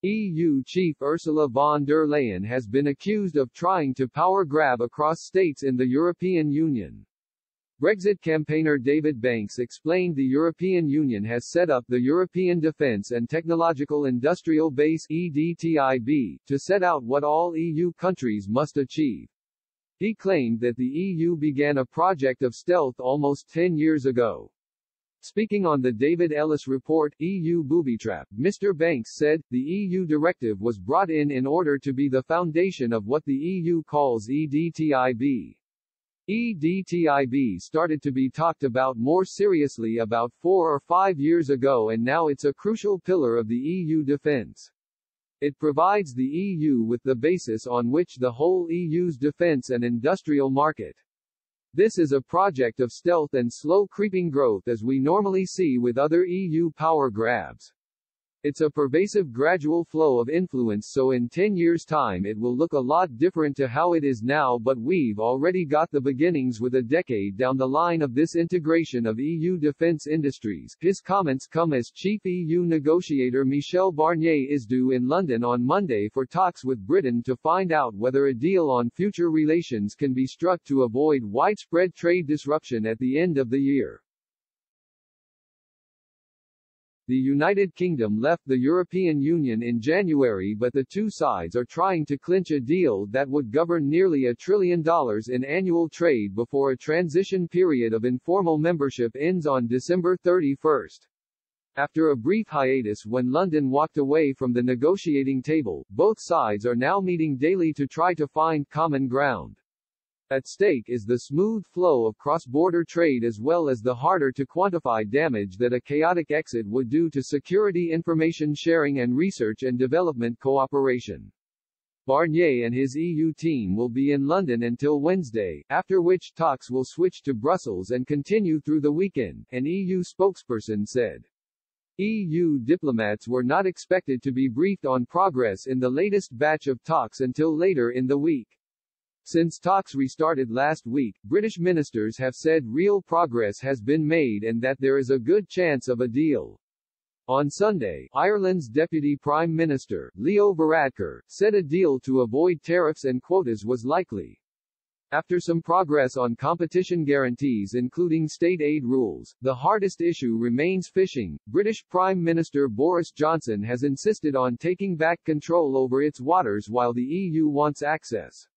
EU chief Ursula von der Leyen has been accused of trying to power grab across states in the European Union. Brexit campaigner David Banks explained the European Union has set up the European Defence and Technological Industrial Base (EDTIB) to set out what all EU countries must achieve. He claimed that the EU began a project of stealth almost 10 years ago. Speaking on the David Ellis report, EU Booby Trap, Mr. Banks said, the EU directive was brought in order to be the foundation of what the EU calls EDTIB. EDTIB started to be talked about more seriously about 4 or 5 years ago, and now it's a crucial pillar of the EU defence. It provides the EU with the basis on which the whole EU's defence and industrial market. This is a project of stealth and slow creeping growth as we normally see with other EU power grabs. It's a pervasive gradual flow of influence, so in 10 years' time it will look a lot different to how it is now, but we've already got the beginnings with a decade down the line of this integration of EU defence industries. His comments come as chief EU negotiator Michel Barnier is due in London on Monday for talks with Britain to find out whether a deal on future relations can be struck to avoid widespread trade disruption at the end of the year. The United Kingdom left the European Union in January, but the two sides are trying to clinch a deal that would govern nearly $1 trillion in annual trade before a transition period of informal membership ends on December 31. After a brief hiatus when London walked away from the negotiating table, both sides are now meeting daily to try to find common ground. At stake is the smooth flow of cross-border trade as well as the harder-to-quantify damage that a chaotic exit would do to security information sharing and research and development cooperation. Barnier and his EU team will be in London until Wednesday, after which talks will switch to Brussels and continue through the weekend, an EU spokesperson said. EU diplomats were not expected to be briefed on progress in the latest batch of talks until later in the week. Since talks restarted last week, British ministers have said real progress has been made and that there is a good chance of a deal. On Sunday, Ireland's Deputy Prime Minister, Leo Varadkar, said a deal to avoid tariffs and quotas was likely. After some progress on competition guarantees including state aid rules, the hardest issue remains fishing. British Prime Minister Boris Johnson has insisted on taking back control over its waters while the EU wants access.